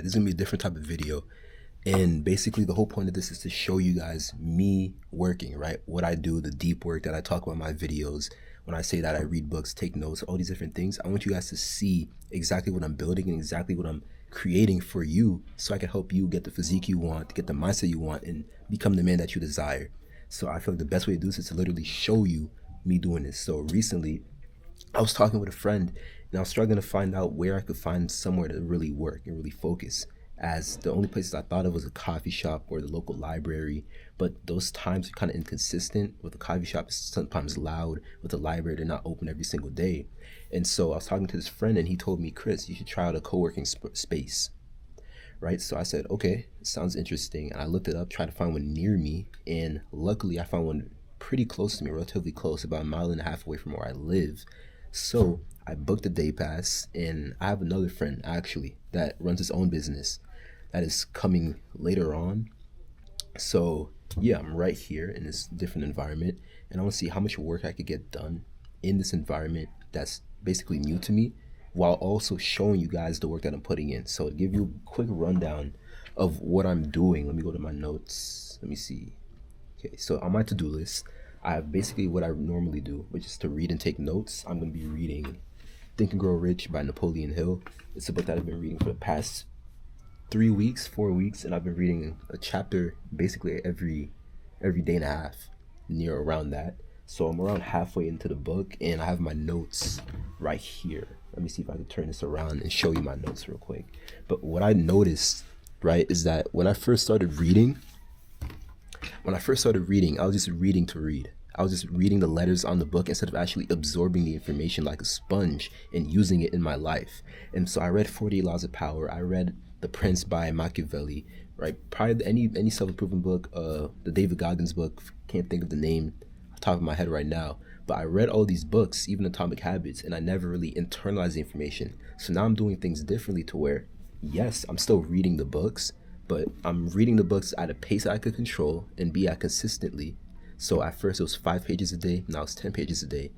This is gonna be a different type of video. And basically the whole point of this is to show you guys me working, right? What I do, the deep work that I talk about in my videos. When I say that I read books, take notes, all these different things, I want you guys to see exactly what I'm building and exactly what I'm creating for you, so I can help you get the physique you want, get the mindset you want, and become the man that you desire. So I feel like the best way to do this is to literally show you me doing this. So recently, I was talking with a friend and I was struggling to find out where I could find somewhere to really work and really focus, as the only places I thought of was a coffee shop or the local library. But those times are kind of inconsistent. With the coffee shop, it's sometimes loud. With the library, they're not open every single day. And so I was talking to this friend and he told me, Chris, you should try out a co-working space, right? So I said, okay, sounds interesting. And I looked it up, tried to find one near me. And luckily I found one pretty close to me, relatively close, about 1.5 miles away from where I live. So I booked a day pass, and I have another friend actually that runs his own business that is coming later on. So yeah, I'm right here in this different environment, and I want to see how much work I could get done in this environment that's basically new to me, while also showing you guys the work that I'm putting in. So to give you a quick rundown of what I'm doing, let me go to my notes. Let me see. Okay, so on my to-do list, I have basically what I normally do, which is to read and take notes. I'm going to be reading Think and Grow Rich by Napoleon Hill. It's a book that I've been reading for the past 4 weeks, and I've been reading a chapter basically every day and a half, near around that. So I'm around halfway into the book, and I have my notes right here. Let me see if I can turn this around and show you my notes real quick. But what I noticed, right, is that when I first started reading, I was just reading to read. I was just reading the letters on the book instead of actually absorbing the information like a sponge and using it in my life. And so I read 48 Laws of Power. I read The Prince by Machiavelli, right? Prior to any self-improvement book, the David Goggins book, can't think of the name off the top of my head right now. But I read all these books, even Atomic Habits, and I never really internalized the information. So now I'm doing things differently to where, yes, I'm still reading the books, but I'm reading the books at a pace I could control and be at consistently. So at first it was 5 pages a day, now it's 10 pages a day.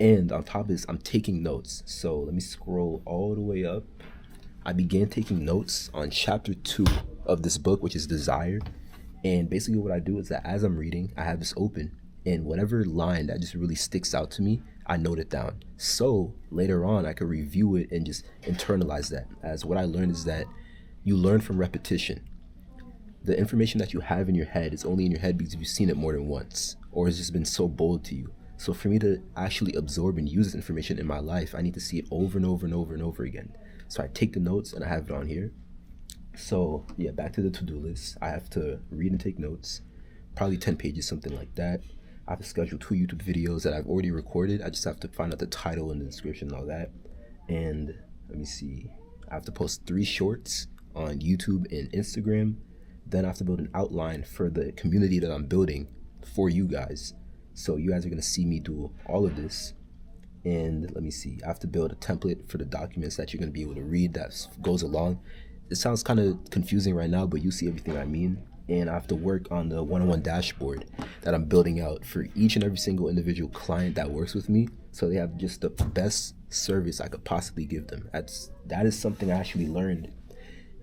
And on top of this, I'm taking notes. So let me scroll all the way up. I began taking notes on chapter 2 of this book, which is Desire. And basically what I do is that as I'm reading, I have this open, and whatever line that just really sticks out to me, I note it down. So later on, I could review it and just internalize that. As what I learned is that you learn from repetition. The information that you have in your head is only in your head because you've seen it more than once, or it's just been so bold to you. So for me to actually absorb and use this information in my life, I need to see it over and over and over and over again. So I take the notes and I have it on here. So yeah, back to the to-do list. I have to read and take notes, probably 10 pages, something like that. I have to schedule 2 YouTube videos that I've already recorded. I just have to find out the title and the description and all that. And let me see, I have to post 3 shorts on YouTube and Instagram. Then I have to build an outline for the community that I'm building for you guys. So you guys are gonna see me do all of this. And let me see, I have to build a template for the documents that you're gonna be able to read that goes along. It sounds kind of confusing right now, but you see everything I mean. And I have to work on the one-on-one dashboard that I'm building out for each and every single individual client that works with me, so they have just the best service I could possibly give them. That is something I actually learned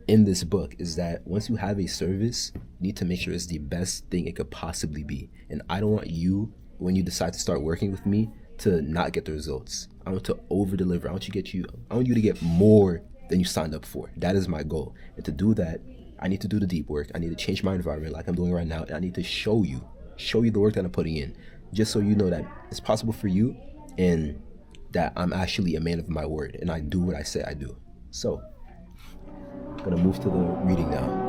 in this book, is that once you have a service, you need to make sure it's the best thing it could possibly be. And I don't want you, when you decide to start working with me, to not get the results. I want to over deliver. I want you to get more than you signed up for. That is my goal. And to do that, I need to do the deep work. I need to change my environment like I'm doing right now. And I need to show you the work that I'm putting in, just so you know that it's possible for you and that I'm actually a man of my word and I do what I say I do. So I'm gonna move to the reading now.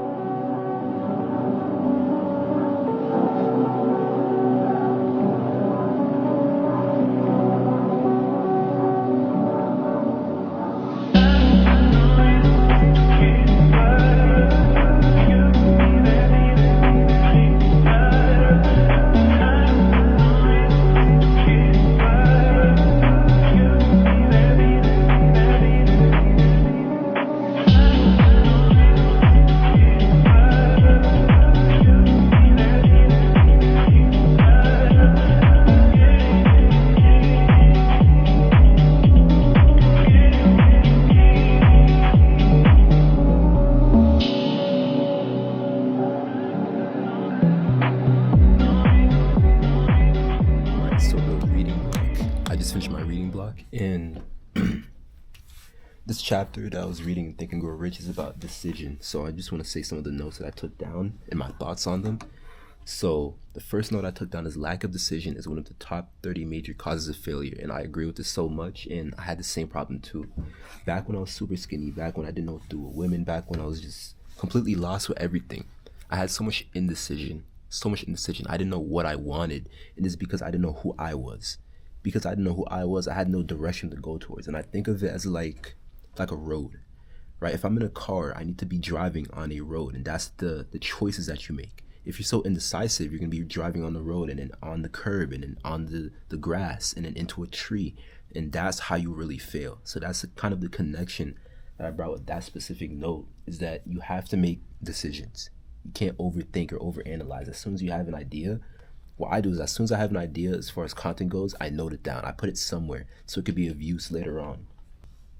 And this chapter that I was reading in Think and Grow Rich is about decision. So I just want to say some of the notes that I took down and my thoughts on them. So the first note I took down is lack of decision is one of the top 30 major causes of failure. And I agree with this so much. And I had the same problem too. Back when I was super skinny, back when I didn't know what to do with women, back when I was just completely lost with everything, I had so much indecision. I didn't know what I wanted. And it's because I didn't know who I was. Because I didn't know who I was, I had no direction to go towards. And I think of it as like a road, right? If I'm in a car, I need to be driving on a road, and that's the choices that you make. If you're so indecisive, you're gonna be driving on the road and then on the curb and then on the grass and then into a tree, and that's how you really fail. So that's kind of the connection that I brought with that specific note, is that you have to make decisions. You can't overthink or overanalyze. As soon as you have an idea, what I do is as soon as I have an idea as far as content goes, I note it down. I put it somewhere so it could be of use later on.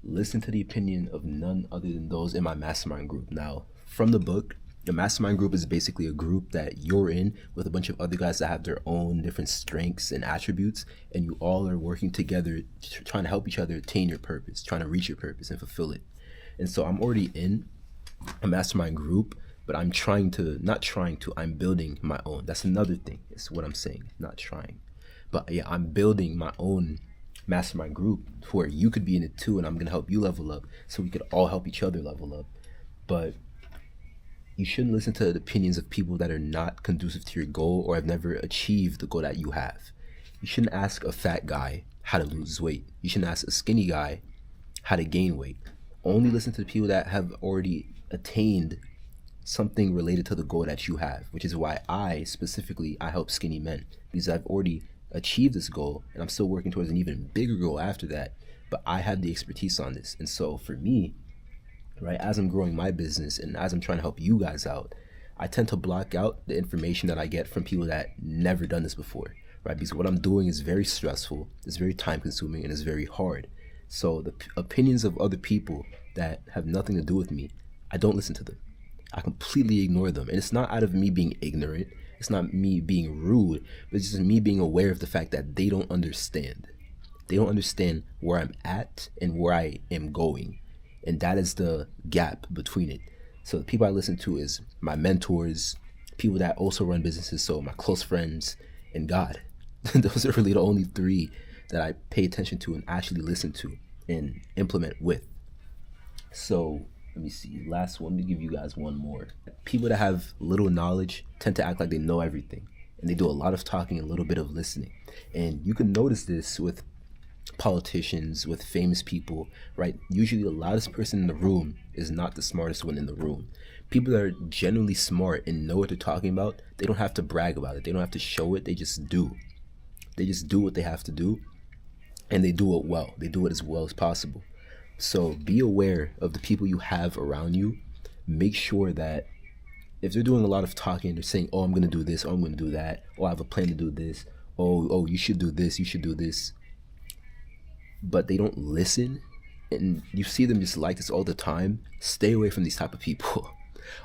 Listen to the opinion of none other than those in my mastermind group. Now, from the book, the mastermind group is basically a group that you're in with a bunch of other guys that have their own different strengths and attributes, and you all are working together, trying to help each other attain your purpose, trying to reach your purpose and fulfill it. And so I'm already in a mastermind group, but I'm I'm building my own. That's another thing, is what I'm saying, not trying. But yeah, I'm building my own mastermind group where you could be in it too, and I'm gonna help you level up so we could all help each other level up. But you shouldn't listen to the opinions of people that are not conducive to your goal or have never achieved the goal that you have. You shouldn't ask a fat guy how to lose weight. You shouldn't ask a skinny guy how to gain weight. Only listen to the people that have already attained something related to the goal that you have, which is why I help skinny men, because I've already achieve this goal and I'm still working towards an even bigger goal after that, but I have the expertise on this. And so for me, right, as I'm growing my business and as I'm trying to help you guys out, I tend to block out the information that I get from people that never done this before, right? Because what I'm doing is very stressful, it's very time consuming, and it's very hard. So the opinions of other people that have nothing to do with me, I don't listen to them. I completely ignore them. And it's not out of me being ignorant, it's not me being rude, but it's just me being aware of the fact that they don't understand. They don't understand where I'm at and where I am going. And that is the gap between it. So the people I listen to is my mentors, people that also run businesses, so my close friends, and God. Those are really the only three that I pay attention to and actually listen to and implement with. So let me see, last one, let me give you guys one more. People that have little knowledge tend to act like they know everything, and they do a lot of talking and a little bit of listening. And you can notice this with politicians, with famous people, right? Usually the loudest person in the room is not the smartest one in the room. People that are genuinely smart and know what they're talking about, they don't have to brag about it, they don't have to show it, they just do. They just do what they have to do, and they do it well. They do it as well as possible. So be aware of the people you have around you. Make sure that if they're doing a lot of talking, they're saying, oh, I'm going to do this, oh, I'm going to do that, oh, I have a plan to do this, oh, you should do this, you should do this, but they don't listen, and you see them just like this all the time, stay away from these type of people.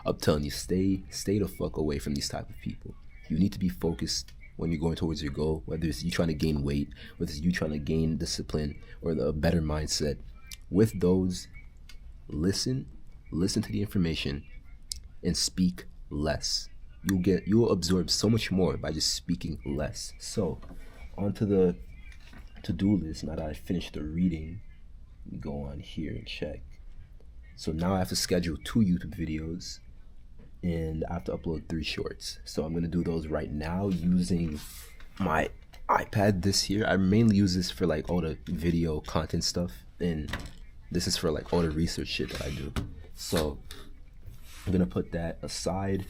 I'm telling you, stay the fuck away from these type of people. You need to be focused when you're going towards your goal, whether it's you trying to gain weight, whether it's you trying to gain discipline or a better mindset. With those, listen to the information and speak less. You'll absorb so much more by just speaking less. So onto the to-do list. Now that I finished the reading, let me go on here and check. So now I have to schedule 2 YouTube videos and I have to upload 3 shorts. So I'm gonna do those right now using my iPad this here. I mainly use this for like all the video content stuff, and this is for like all the research shit that I do. So I'm gonna put that aside,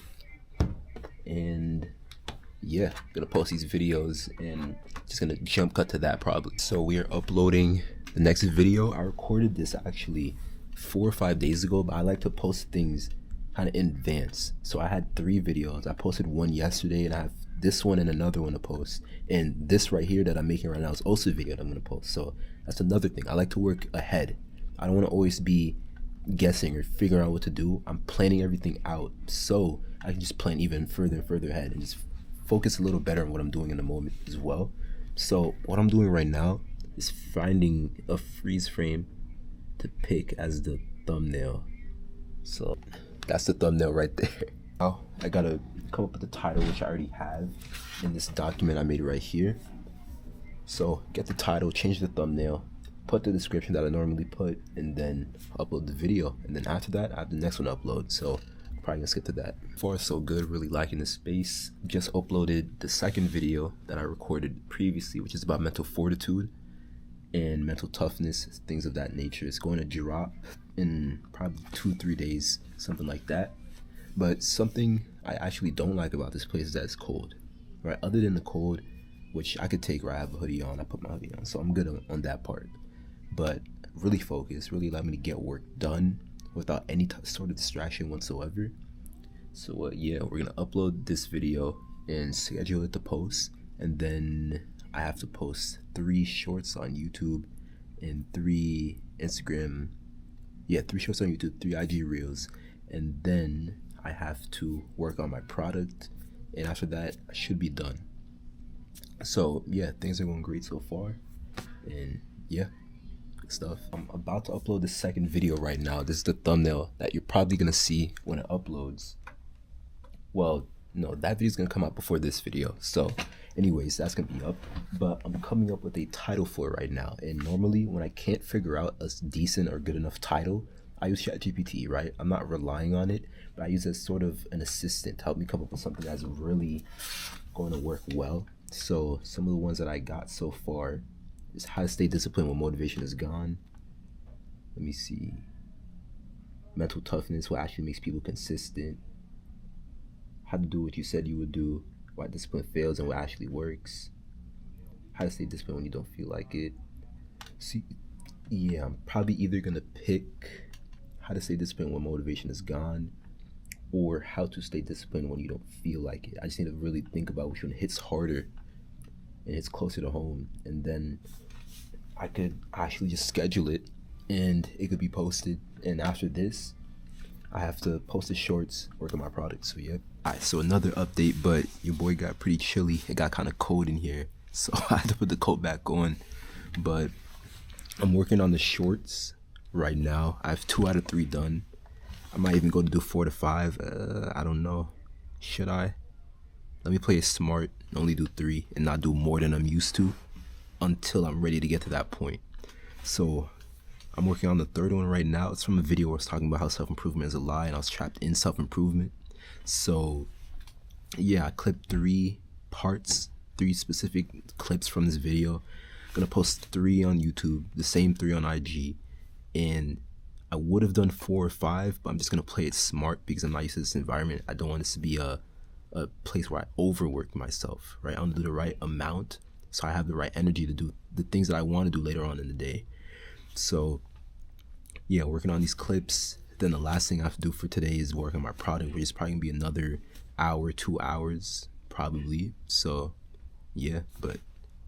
and yeah, I'm gonna post these videos and just gonna jump cut to that probably. So we are uploading the next video. I recorded this actually 4 or 5 days ago, but I like to post things kind of in advance. So I had 3 videos. I posted one yesterday, and I have this one and another one to post, and this right here that I'm making right now is also a video that I'm gonna post. So that's another thing. I like to work ahead. I don't want to always be guessing or figuring out what to do. I'm planning everything out so I can just plan even further and further ahead and just focus a little better on what I'm doing in the moment as well. So what I'm doing right now is finding a freeze frame to pick as the thumbnail. So that's the thumbnail right there. Now I gotta come up with the title, which I already have in this document I made right here. So get the title, change the thumbnail, put the description that I normally put, and then upload the video. And then after that, I have the next one to upload. So I'm probably gonna skip to that. Far so good, really liking the space. Just uploaded the second video that I recorded previously, which is about mental fortitude and mental toughness, things of that nature. It's going to drop in probably 2-3 days, something like that. But something I actually don't like about this place is that it's cold, right? Other than the cold, which I could take, right? I have a hoodie on, I put my hoodie on, so I'm good on that part. But really focused, really allowed me to get work done without any sort of distraction whatsoever. So yeah, we're gonna upload this video and schedule it to post, and then I have to post 3 shorts on YouTube and 3 Instagram, 3 shorts on YouTube, 3 IG reels, and then I have to work on my product, and after that I should be done. So yeah, things are going great so far, and yeah, good stuff. I'm about to upload the second video right now. This is the thumbnail that you're probably gonna see when it uploads. Well, no, that video is gonna come out before this video, so anyways, that's gonna be up. But I'm coming up with a title for it right now, and normally when I can't figure out a decent or good enough title, I use ChatGPT, right? I'm not relying on it, but I use it as sort of an assistant to help me come up with something that's really going to work well. So some of the ones that I got so far is how to stay disciplined when motivation is gone. Let me see. Mental toughness, what actually makes people consistent. How to do what you said you would do. Why discipline fails and what actually works. How to stay disciplined when you don't feel like it. See, yeah, I'm probably either gonna pick how to stay disciplined when motivation is gone, or how to stay disciplined when you don't feel like it. I just need to really think about which one hits harder and hits closer to home, and then I could actually just schedule it and it could be posted. And after this, I have to post the shorts, work on my product. So yeah. Alright, so another update, but your boy got pretty chilly. It got kind of cold in here, so I had to put the coat back on. But I'm working on the shorts right now. I have 2 out of 3 done. I might even go to do 4 to 5. I don't know. Should I? Let me play it smart and only do 3 and not do more than I'm used to until I'm ready to get to that point. So I'm working on the 3rd one right now. It's from a video where I was talking about how self-improvement is a lie, and I was trapped in self-improvement. So yeah, I clipped 3 parts, 3 specific clips from this video. I'm gonna post 3 on YouTube, the same 3 on IG, and I would have done 4 or 5, but I'm just gonna play it smart because I'm not used to this environment. I don't want this to be a place where I overwork myself, right? I want to do the right amount so I have the right energy to do the things that I want to do later on in the day. So yeah, working on these clips. Then the last thing I have to do for today is work on my product, which is probably gonna be another hour, 2 hours probably. So yeah, but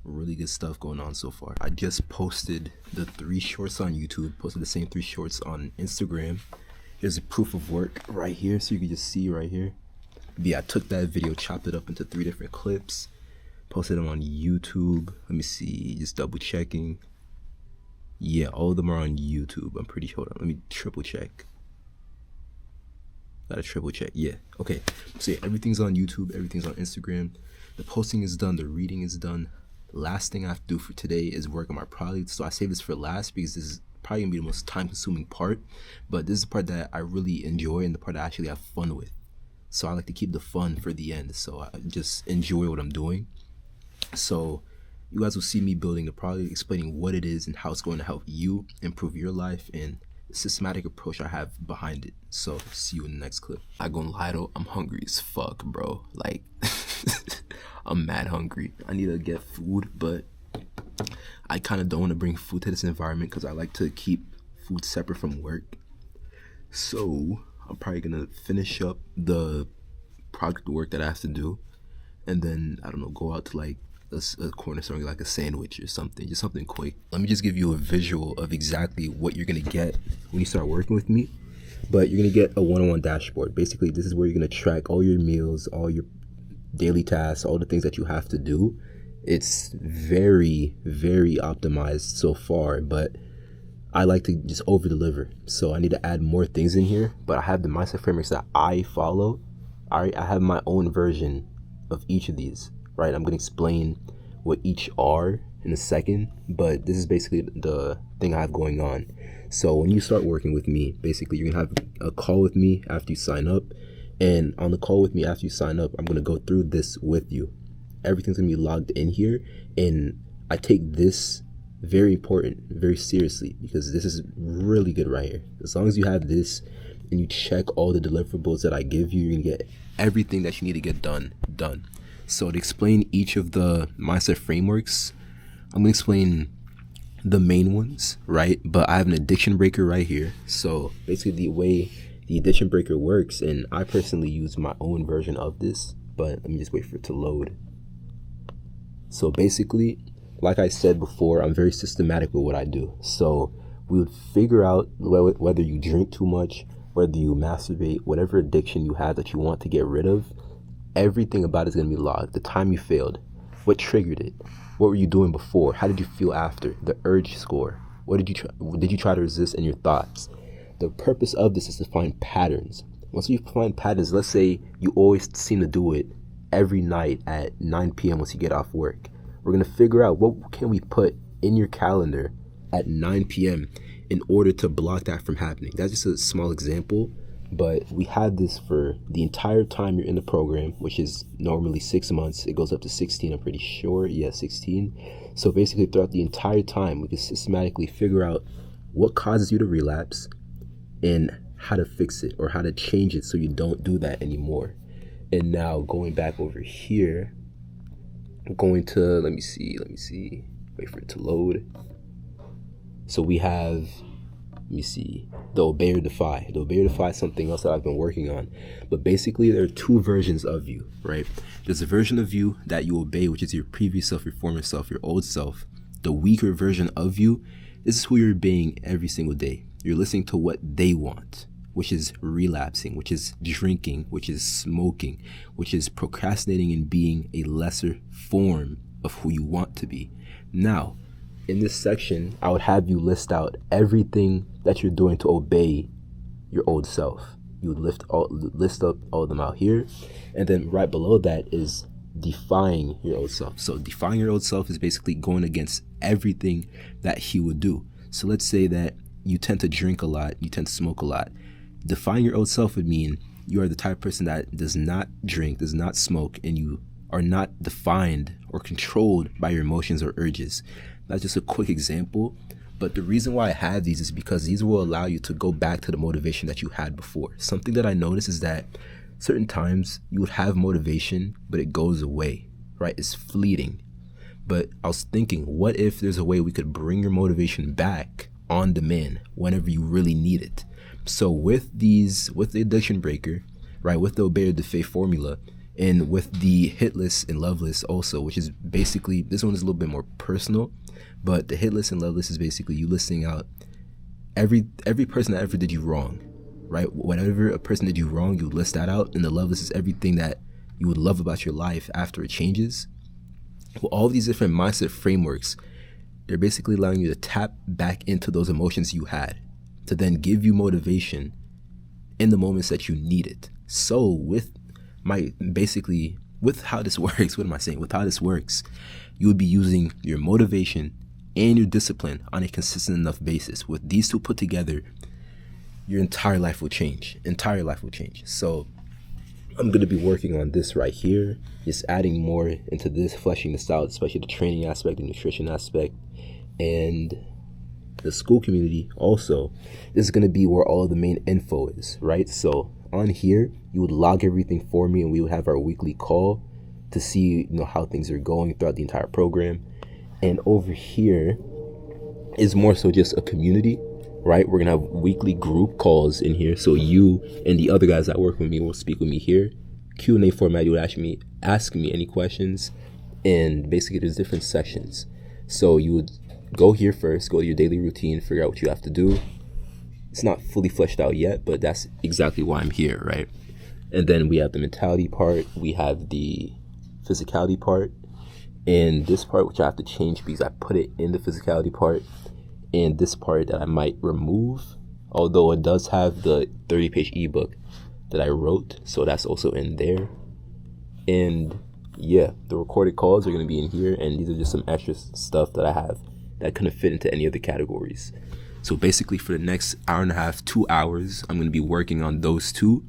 really good stuff going on so far. I just posted the 3 shorts on YouTube, posted the same 3 shorts on Instagram. Here's a proof of work right here, so you can just see right here. But yeah, I took that video, chopped it up into 3 different clips, posted them on YouTube. Let me see, just double checking. Yeah, all of them are on YouTube. I'm pretty sure. Let me triple check. Gotta triple check. Yeah, okay. So yeah, everything's on YouTube, everything's on Instagram. The posting is done, the reading is done. The last thing I have to do for today is work on my product. So I saved this for last because this is probably gonna be the most time-consuming part. But this is the part that I really enjoy and the part I actually have fun with. So I like to keep the fun for the end. So I just enjoy what I'm doing. So you guys will see me building the product, explaining what it is and how it's going to help you improve your life and the systematic approach I have behind it. So see you in the next clip. I gonna lie though, I'm hungry as fuck, bro. Like I'm mad hungry. I need to get food, but I kind of don't want to bring food to this environment because I like to keep food separate from work. So I'm probably gonna finish up the project work that I have to do, and then I don't know, go out to like a corner store, like a sandwich or something, just something quick. Let me just give you a visual of exactly what you're gonna get when you start working with me. But you're gonna get a one-on-one dashboard. Basically, this is where you're gonna track all your meals, all your daily tasks, all the things that you have to do, It's very, very optimized so far, but I like to just over deliver. So I need to add more things in here, but I have the mindset frameworks that I follow. I have my own version of each of these, right? I'm going to explain what each are in a second, but this is basically the thing I have going on. So when you start working with me, basically you're going to have a call with me after you sign up. And on the call with me after you sign up, I'm going to go through this with you. Everything's going to be logged in here. And I take this very important, very seriously, because this is really good right here. As long as you have this and you check all the deliverables that I give you, you're going to get everything that you need to get done. So to explain each of the mindset frameworks, I'm going to explain the main ones, right? But I have an addiction breaker right here. So basically the way the addiction breaker works, and I personally use my own version of this, but let me just wait for it to load. So basically, like I said before, I'm very systematic with what I do. So we would figure out whether you drink too much, whether you masturbate, whatever addiction you have that you want to get rid of, everything about it is going to be logged. The time you failed, what triggered it, what were you doing before, how did you feel after, the urge score, what did you try to resist, and your thoughts. The purpose of this is to find patterns. Once you find patterns, let's say you always seem to do it every night at 9 p.m. once you get off work. We're going to figure out what can we put in your calendar at 9 p.m. in order to block that from happening. That's just a small example, but we have this for the entire time you're in the program, which is normally 6 months. It goes up to 16, I'm pretty sure. Yeah, 16. So basically throughout the entire time, we can systematically figure out what causes you to relapse and how to fix it or how to change it so you don't do that anymore. And now going back over here, I'm going to, let me see, wait for it to load. So we have, let me see, the Obey or Defy. The Obey or Defy is something else that I've been working on. But basically there are two versions of you, right? There's a version of you that you obey, which is your previous self, your former self, your old self. The weaker version of you, this is who you're obeying every single day. You're listening to what they want, which is relapsing, which is drinking, which is smoking, which is procrastinating and being a lesser form of who you want to be. Now, in this section, I would have you list out everything that you're doing to obey your old self. You would list up all of them out here. And then right below that is defying your old self. So defying your old self is basically going against everything that he would do. So let's say that you tend to drink a lot, you tend to smoke a lot. Defying your old self would mean you are the type of person that does not drink, does not smoke, and you are not defined or controlled by your emotions or urges. That's just a quick example, but the reason why I have these is because these will allow you to go back to the motivation that you had before. Something that I noticed is that certain times you would have motivation, but it goes away, right? It's fleeting. But I was thinking, what if there's a way we could bring your motivation back on demand whenever you really need it? So with the addiction breaker, right, with the Obey or Defy formula, and with the hit list and love list also, which is basically, this one is a little bit more personal, but the hit list and love list is basically you listing out every person that ever did you wrong, right? Whenever a person did you wrong, you list that out, and the love list is everything that you would love about your life after it changes. Well, all these different mindset frameworks, they're basically allowing you to tap back into those emotions you had to then give you motivation in the moments that you need it. So with how this works, with how this works, you would be using your motivation and your discipline on a consistent enough basis. With these two put together, your entire life will change. So I'm going to be working on this right here, just adding more into this, fleshing this out, especially the training aspect, the nutrition aspect, and the school community also. This is going to be where all the main info is, right? So on here, you would log everything for me, and we would have our weekly call to see, how things are going throughout the entire program. And over here is more so just a community, right? We're gonna have weekly group calls in here, so you and the other guys that work with me will speak with me here. Q&A format, you would ask me any questions, and basically there's different sections. So you would go here first, go to your daily routine, figure out what you have to do. It's not fully fleshed out yet, but that's exactly why I'm here, right? And then we have the mentality part, we have the physicality part, And this part, which I have to change because I put it in the physicality part, and this part that I might remove, although it does have the 30-page ebook that I wrote, so that's also in there. And yeah, the recorded calls are going to be in here, and these are just some extra stuff that I have that couldn't fit into any of the categories. So basically for the next hour and a half, 2 hours, I'm going to be working on those two,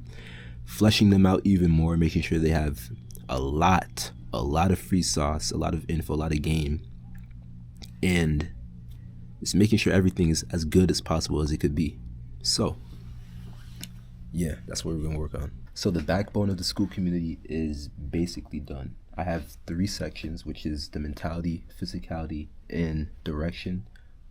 fleshing them out even more, making sure they have a lot of free sauce, a lot of info, a lot of game, and just making sure everything is as good as possible as it could be. So yeah, that's what we're going to work on. So the backbone of the school community is basically done. I have 3 sections, which is the mentality, physicality, and direction.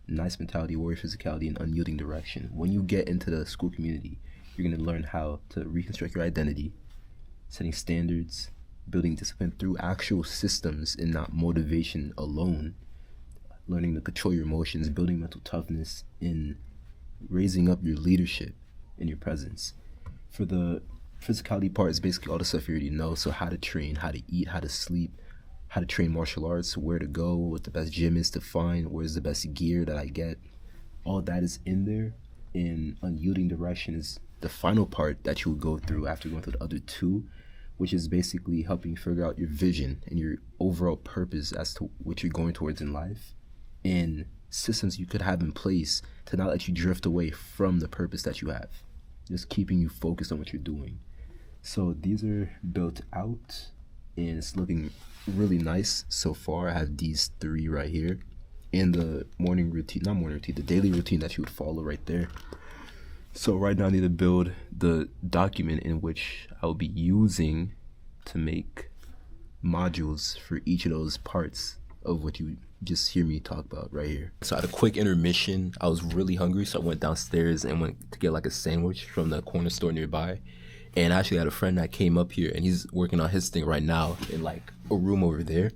Nice mentality, warrior physicality, and unyielding direction. When you get into the school community, you're going to learn how to reconstruct your identity, setting standards, building discipline through actual systems and not motivation alone, learning to control your emotions, building mental toughness, and raising up your leadership and your presence. For the physicality part, is basically all the stuff you already know. So how to train, how to eat, how to sleep, how to train martial arts, where to go, what the best gym is to find, where's the best gear that I get. All that is in there. And unyielding direction is the final part that you will go through after going through the other 2, which is basically helping figure out your vision and your overall purpose as to what you're going towards in life, and systems you could have in place to not let you drift away from the purpose that you have, just keeping you focused on what you're doing. So these are built out, and it's looking really nice so far. I have these 3 right here, and the the daily routine that you would follow right there. So right now I need to build the document in which I'll be using to make modules for each of those parts of what you just hear me talk about right here. So I had a quick intermission. I was really hungry, so I went downstairs and went to get like a sandwich from the corner store nearby. And I actually had a friend that came up here, and he's working on his thing right now in like a room over there.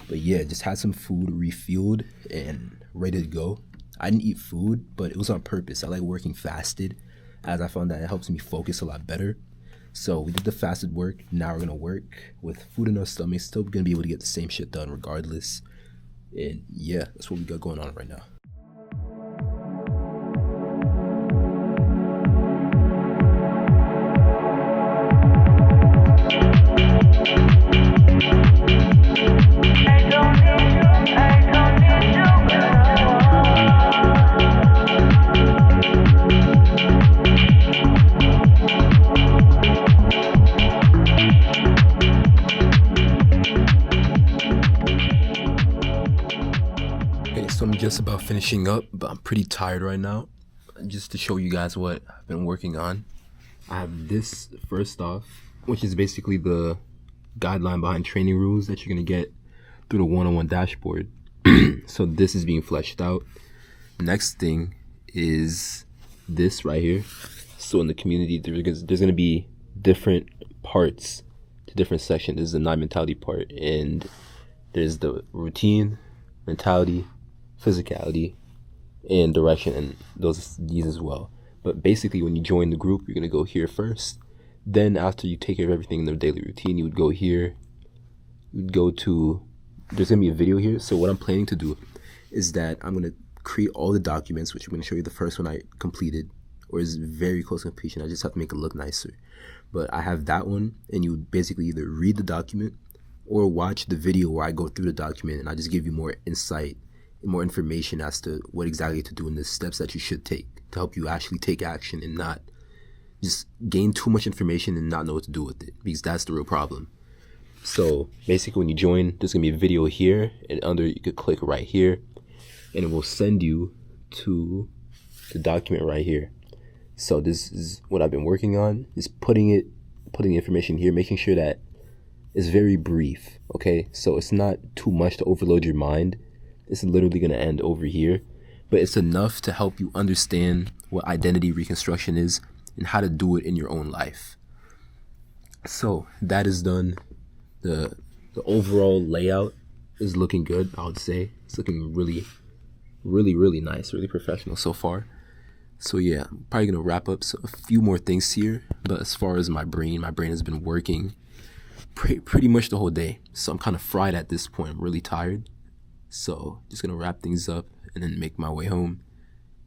But yeah, just had some food, refueled, and ready to go. I didn't eat food, but it was on purpose. I like working fasted, as I found that it helps me focus a lot better. So we did the fasted work. Now we're gonna work with food in our stomach. Still gonna be able to get the same shit done regardless. And yeah, that's what we got going on right now. So I'm just about finishing up, but I'm pretty tired right now. Just to show you guys what I've been working on, I have this first off, which is basically the guideline behind training rules that you're gonna get through the one-on-one dashboard. So this is being fleshed out. Next thing is this right here. So in the community, there's gonna be different parts to different sections. This is the 9 mentality part, and there's the routine, mentality, physicality, and direction, and these as well. But basically when you join the group, you're gonna go here first. Then after you take care of everything in the daily routine, you would go here. You'd go to, there's gonna be a video here. So what I'm planning to do is that I'm gonna create all the documents, which I'm gonna show you the first one I completed, or is very close to completion. I just have to make it look nicer. But I have that one, and you would basically either read the document or watch the video where I go through the document and I just give you more insight and more information as to what exactly to do and the steps that you should take to help you actually take action and not just gain too much information and not know what to do with it, because that's the real problem. So basically when you join, there's gonna be a video here, and under you could click right here and it will send you to the document right here. So this is what I've been working on, is putting the information here, making sure that it's very brief, okay? So it's not too much to overload your mind. It's literally gonna end over here, but it's enough to help you understand what identity reconstruction is and how to do it in your own life. So that is done. The overall layout is looking good, I would say. It's looking really, really, really nice, really professional so far. So yeah, I'm probably gonna wrap up a few more things here, but as far as my brain has been working pretty much the whole day. So I'm kind of fried at this point. I'm really tired. So just gonna wrap things up and then make my way home.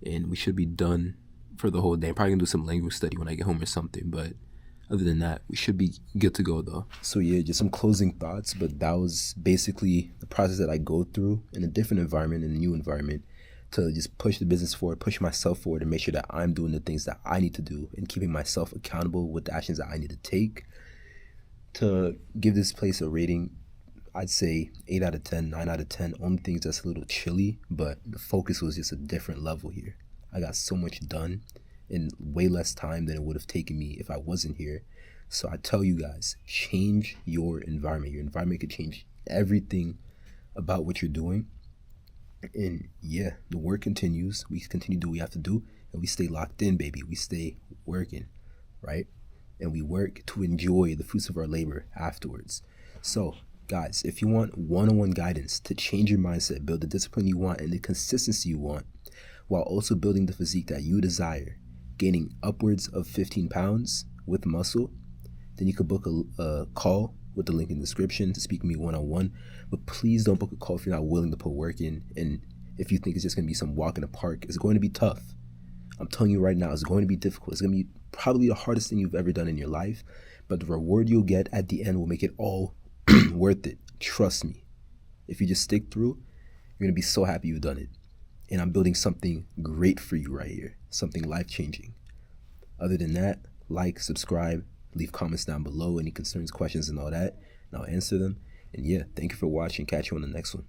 And we should be done for the whole day. I'm probably gonna do some language study when I get home or something. But other than that, we should be good to go though. So yeah, just some closing thoughts. But that was basically the process that I go through in a different environment, in a new environment, to just push the business forward, push myself forward, and make sure that I'm doing the things that I need to do and keeping myself accountable with the actions that I need to take. To give this place a rating, I'd say 8 out of 10, 9 out of 10. Only things that's a little chilly, but the focus was just a different level here. I got so much done in way less time than it would have taken me if I wasn't here. So I tell you guys, change your environment. Your environment could change everything about what you're doing. And yeah, the work continues. We continue to do what we have to do, and we stay locked in, baby. We stay working, right? And we work to enjoy the fruits of our labor afterwards. So guys, if you want one-on-one guidance to change your mindset, build the discipline you want and the consistency you want, while also building the physique that you desire, gaining upwards of 15 pounds with muscle, then you could book a call with the link in the description to speak with me one-on-one. But please don't book a call if you're not willing to put work in. And if you think it's just going to be some walk in the park, it's going to be tough. I'm telling you right now, it's going to be difficult. It's going to be probably the hardest thing you've ever done in your life. But the reward you'll get at the end will make it all worth it. Trust me. If you just stick through, you're going to be so happy you've done it. And I'm building something great for you right here. Something life-changing. Other than that, like, subscribe, leave comments down below, any concerns, questions, and all that, and I'll answer them. And yeah, thank you for watching. Catch you on the next one.